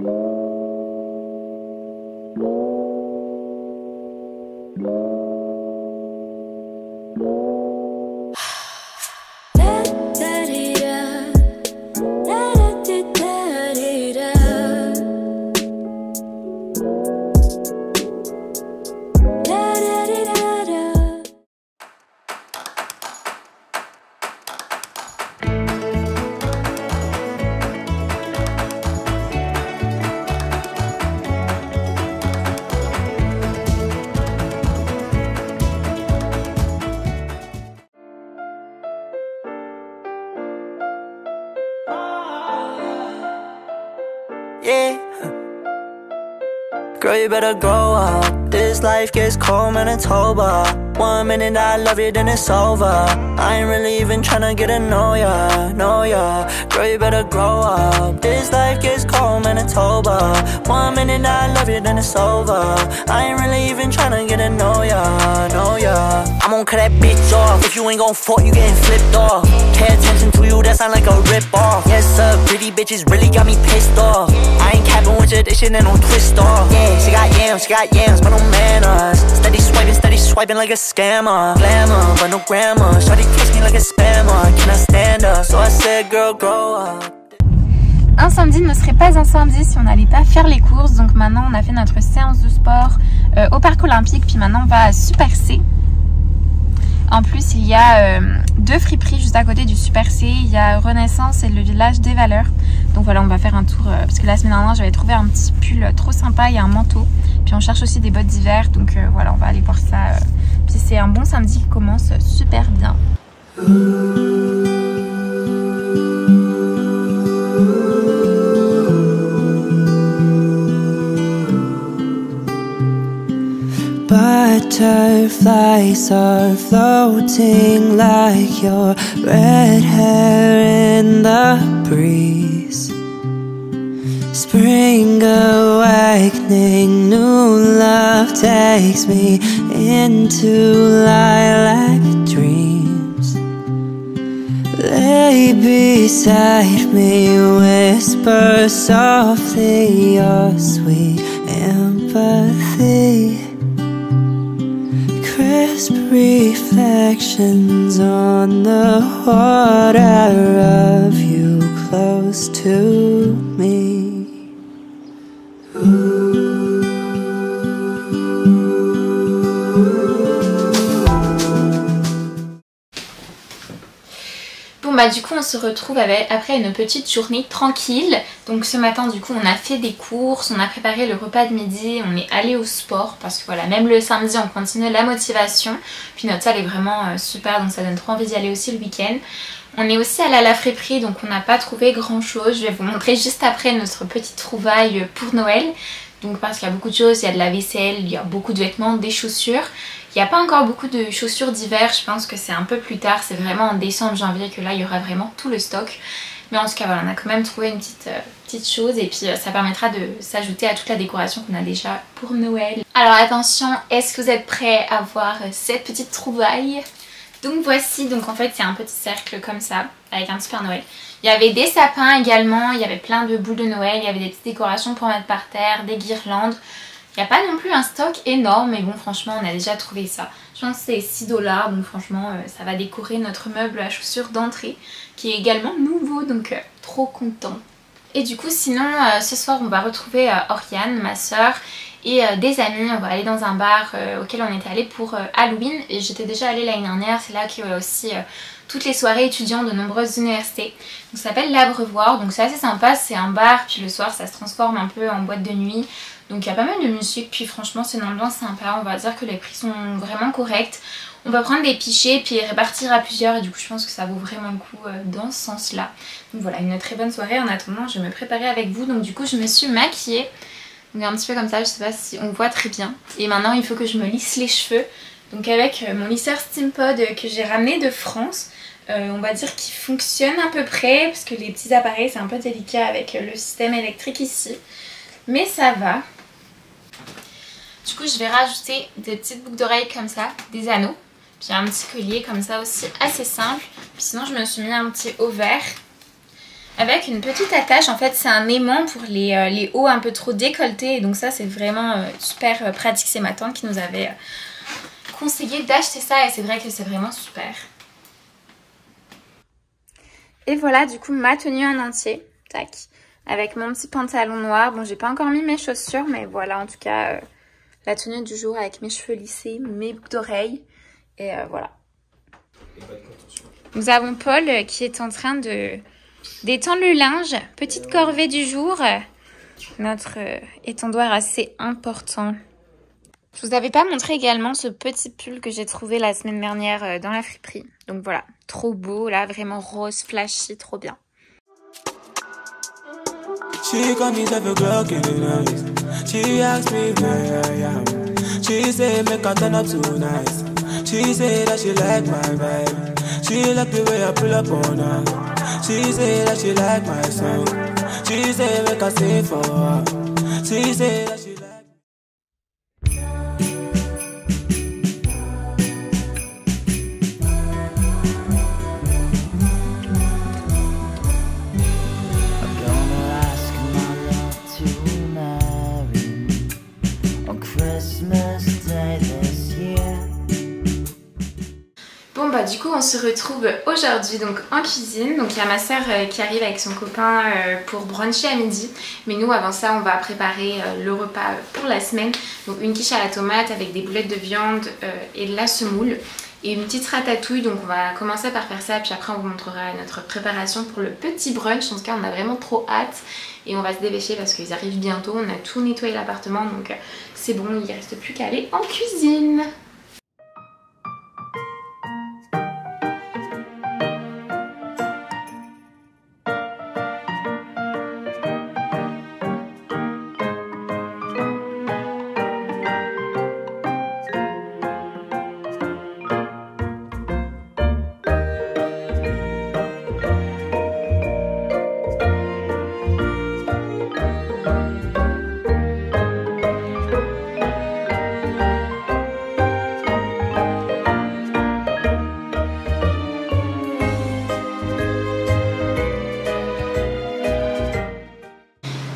Yeah. Girl, you better grow up. This life gets cold, man, it's over. 1 minute I love you, then it's over. I ain't really even tryna get to know ya, know ya. Girl, you better grow up. This life gets cold, man, it's over. 1 minute I love you, then it's over. I ain't really even tryna get to know ya, know ya. I'm gon' cut that bitch off. If you ain't gon' fuck, you getting flipped off. Pay attention to you, that sound like a rip-off. Yes sir, pretty bitches really got me pissed off. I ain't capping with you, this shit ain't no twist off. Yeah, she got yams, but no manners. Steady swiping like a scammer. Glamour, but no grammar. Shawty kiss me like a spammer. Can I stand up? So I said, girl, grow up. Un samedi ne serait pas un samedi si on n'allait pas faire les courses. Donc maintenant on a fait notre séance de sport au parc olympique. Puis maintenant on va à Super C. En plus il y a deux friperies juste à côté du Super C. Il y a Renaissance et le village des valeurs. Donc voilà, on va faire un tour parce que la semaine dernière j'avais trouvé un petit pull trop sympa et un manteau. Puis on cherche aussi des bottes d'hiver. Donc voilà, on va aller voir ça. Puis c'est un bon samedi qui commence super bien. Butterflies are floating like your red hair in the breeze. Spring awakening, new love takes me into lilac dreams. Lay beside me, whisper softly your sweet empathy. Crisp reflections on the water of you close to me. Bon bah du coup on se retrouve après une petite journée tranquille. Donc ce matin du coup on a fait des courses, on a préparé le repas de midi, on est allé au sport parce que voilà, même le samedi on continue la motivation. Puis notre salle est vraiment super, donc ça donne trop envie d'y aller aussi le week-end. On est aussi allé à la friperie, donc on n'a pas trouvé grand chose. Je vais vous montrer juste après notre petite trouvaille pour Noël. Donc parce qu'il y a beaucoup de choses, il y a de la vaisselle, il y a beaucoup de vêtements, des chaussures. Il n'y a pas encore beaucoup de chaussures d'hiver, je pense que c'est un peu plus tard, c'est vraiment en décembre, janvier que là il y aura vraiment tout le stock. Mais en tout cas voilà, on a quand même trouvé une petite chose et puis ça permettra de s'ajouter à toute la décoration qu'on a déjà pour Noël. Alors attention, est-ce que vous êtes prêts à voir cette petite trouvaille? Donc voici, donc en fait c'est un petit cercle comme ça, avec un petit Père Noël. Il y avait des sapins également, il y avait plein de boules de Noël, il y avait des petites décorations pour mettre par terre, des guirlandes. Il n'y a pas non plus un stock énorme, mais bon franchement on a déjà trouvé ça. Je pense que c'est 6 $, donc franchement ça va décorer notre meuble à chaussures d'entrée, qui est également nouveau, donc trop content. Et du coup sinon ce soir on va retrouver Oriane, ma soeur, et des amis. On va aller dans un bar auquel on était allé pour Halloween, et j'étais déjà allée l'année dernière. C'est là qu'il y a aussi toutes les soirées étudiants de nombreuses universités. Donc ça s'appelle l'Abreuvoir, donc c'est assez sympa, c'est un bar, puis le soir ça se transforme un peu en boîte de nuit. Donc il y a pas mal de musique, puis franchement c'est une ambiance sympa, on va dire que les prix sont vraiment corrects. On va prendre des pichets puis répartir à plusieurs, et du coup je pense que ça vaut vraiment le coup dans ce sens là. Donc voilà, une très bonne soirée. En attendant je vais me préparer avec vous, donc du coup je me suis maquillée. Donc un petit peu comme ça, je sais pas si on voit très bien. Et maintenant il faut que je me lisse les cheveux. Donc avec mon lisseur Steampod que j'ai ramené de France. On va dire qu'il fonctionne à peu près, parce que les petits appareils c'est un peu délicat avec le système électrique ici. Mais ça va. Du coup je vais rajouter des petites boucles d'oreilles comme ça, des anneaux. Puis un petit collier comme ça aussi, assez simple. Puis sinon je me suis mis un petit haut vert avec une petite attache. En fait c'est un aimant pour les hauts un peu trop décolletés. Et donc ça c'est vraiment super pratique. C'est ma tante qui nous avait conseillé d'acheter ça et c'est vrai que c'est vraiment super. Et voilà du coup ma tenue en entier. Tac. Avec mon petit pantalon noir. Bon j'ai pas encore mis mes chaussures mais voilà en tout cas la tenue du jour avec mes cheveux lissés, mes boucles d'oreilles. Et voilà. Nous avons Paul qui est en train de d'étendre le linge. Petite corvée du jour. Notre étendoir assez important. Je vous avais pas montré également ce petit pull que j'ai trouvé la semaine dernière dans la friperie. Donc voilà, trop beau là, vraiment rose, flashy, trop bien. She got me 7 o'clock in the night. She asked me where I am. She said make I turn up tonight. She said that she like my vibe. She like the way I pull up on her. She said that she like my song. She said make I sing for her. She said that she like. Bon bah du coup on se retrouve aujourd'hui donc en cuisine. Donc il y a ma soeur qui arrive avec son copain pour bruncher à midi. Mais nous avant ça on va préparer le repas pour la semaine. Donc une quiche à la tomate avec des boulettes de viande et de la semoule. Et une petite ratatouille. Donc on va commencer par faire ça puis après on vous montrera notre préparation pour le petit brunch. En tout cas on a vraiment trop hâte. Et on va se dépêcher parce qu'ils arrivent bientôt. On a tout nettoyé l'appartement donc c'est bon, il ne reste plus qu'à aller en cuisine.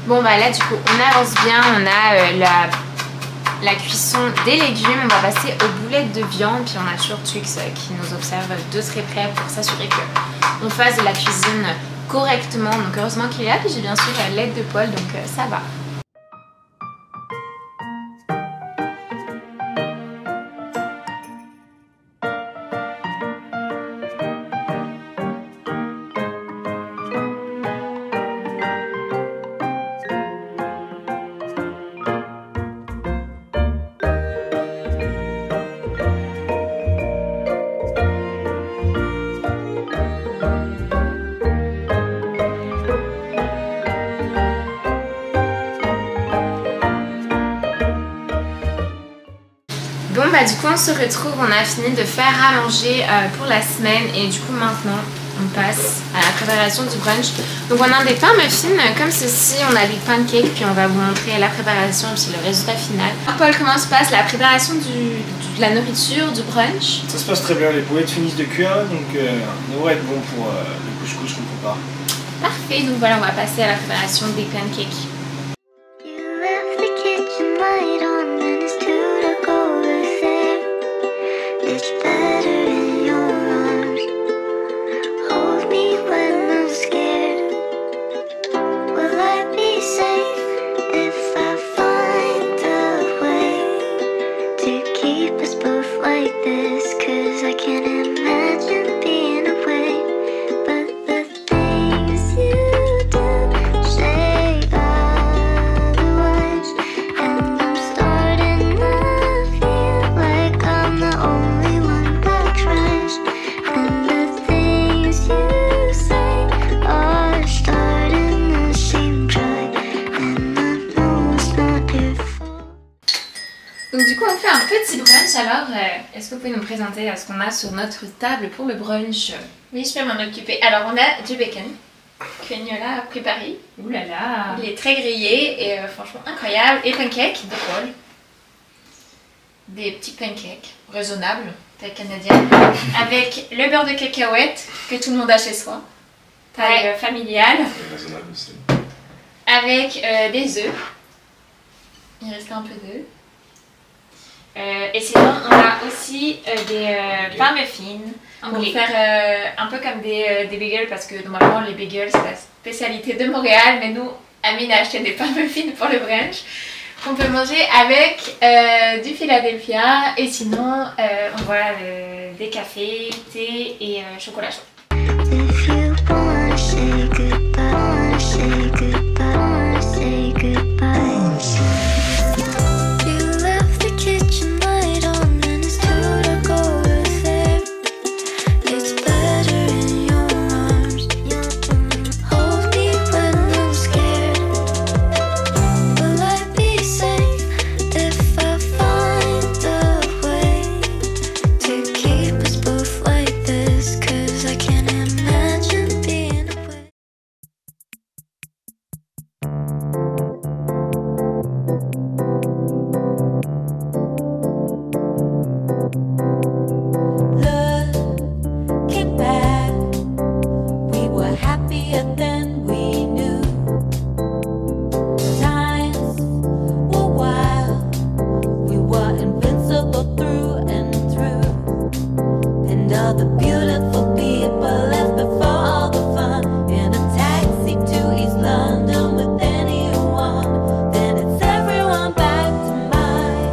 Bon bah là du coup on avance bien, on a la cuisson des légumes, on va passer aux boulettes de viande, puis on a toujours Twix qui nous observe de très près pour s'assurer qu'on fasse de la cuisine correctement. Donc heureusement qu'il est là, puis j'ai bien sûr l'aide de Paul donc ça va. Bon bah du coup on se retrouve, on a fini de faire à manger pour la semaine et du coup maintenant on passe à la préparation du brunch. Donc on a des pains muffins comme ceci, on a des pancakes puis on va vous montrer la préparation et puis le résultat final. Alors Paul, comment se passe la préparation de la nourriture, du brunch? Ça se passe très bien, les boulettes finissent de cuire donc on devrait être bon pour le couscous qu'on prépare. Parfait, donc voilà on va passer à la préparation des pancakes. Donc du coup on fait un petit brunch, alors est-ce que vous pouvez nous présenter ce qu'on a sur notre table pour le brunch? Oui, je peux m'en occuper. Alors on a du bacon que Niola a préparé. Ouh là là. Il est très grillé et franchement incroyable. Et pancakes de Paul. Des petits pancakes raisonnables, taille canadienne. Avec le beurre de cacahuète que tout le monde a chez soi. taille familiale, Raisonnable aussi. avec des œufs. Il reste un peu d'œufs. Et sinon, on a aussi des pains muffins. On va faire un peu comme des bagels parce que normalement les bagels c'est la spécialité de Montréal, mais nous, Amine a acheté des pains muffins pour le brunch qu'on peut manger avec du Philadelphia et sinon on voit des cafés, thé et chocolat chaud. If you wanna say goodbye, say goodbye, say goodbye. You left the kitchen light on and it's 2 to go there. It's better in your arms. Hold me when I'm scared. Will I be safe if I find a way to keep us both like this? 'Cause I can't imagine being away. Looking back, we were happier than we knew. Times were wild, we were invincible through and through. And all the beautiful people left before all the fun in a taxi to East London with anyone. Then it's everyone back to mine.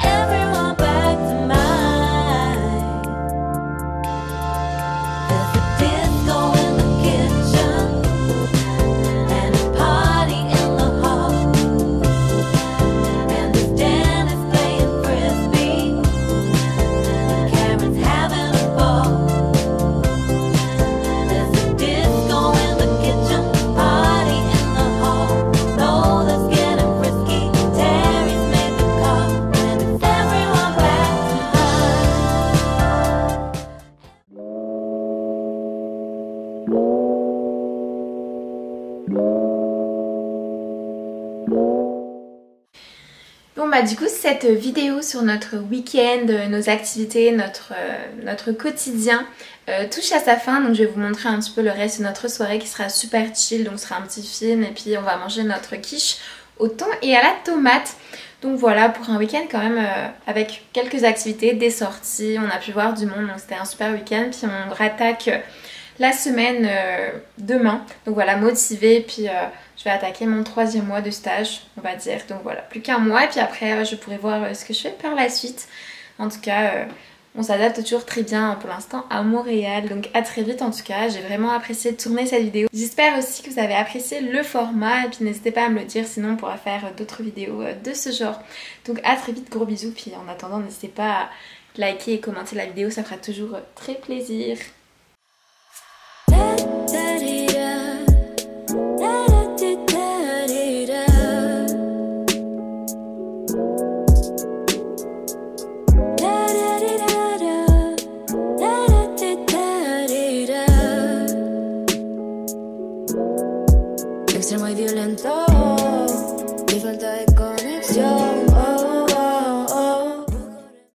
Everyone back to mine. There's a disco in the kitchen and a party in the hall. And this Dan is playing frisbee. Karen's having a ball. There's a disco in the kitchen, party in the hall. Lola's getting frisky, Terry's made the call, and it's everyone back to mine. Bon bah du coup cette vidéo sur notre week-end, nos activités, notre quotidien touche à sa fin. Donc je vais vous montrer un petit peu le reste de notre soirée qui sera super chill. Donc ce sera un petit film et puis on va manger notre quiche au thon et à la tomate. Donc voilà, pour un week-end quand même avec quelques activités, des sorties, on a pu voir du monde, donc c'était un super week-end. Puis on rattaque la semaine demain, donc voilà, motivée. Puis je vais attaquer mon 3e mois de stage, on va dire. Donc voilà, plus qu'un mois et puis après je pourrai voir ce que je fais par la suite. En tout cas, on s'adapte toujours très bien pour l'instant à Montréal. Donc à très vite en tout cas, j'ai vraiment apprécié de tourner cette vidéo. J'espère aussi que vous avez apprécié le format et puis n'hésitez pas à me le dire, sinon on pourra faire d'autres vidéos de ce genre. Donc à très vite, gros bisous. Puis en attendant, n'hésitez pas à liker et commenter la vidéo, ça fera toujours très plaisir. Extremo y violento, y falta de conexión.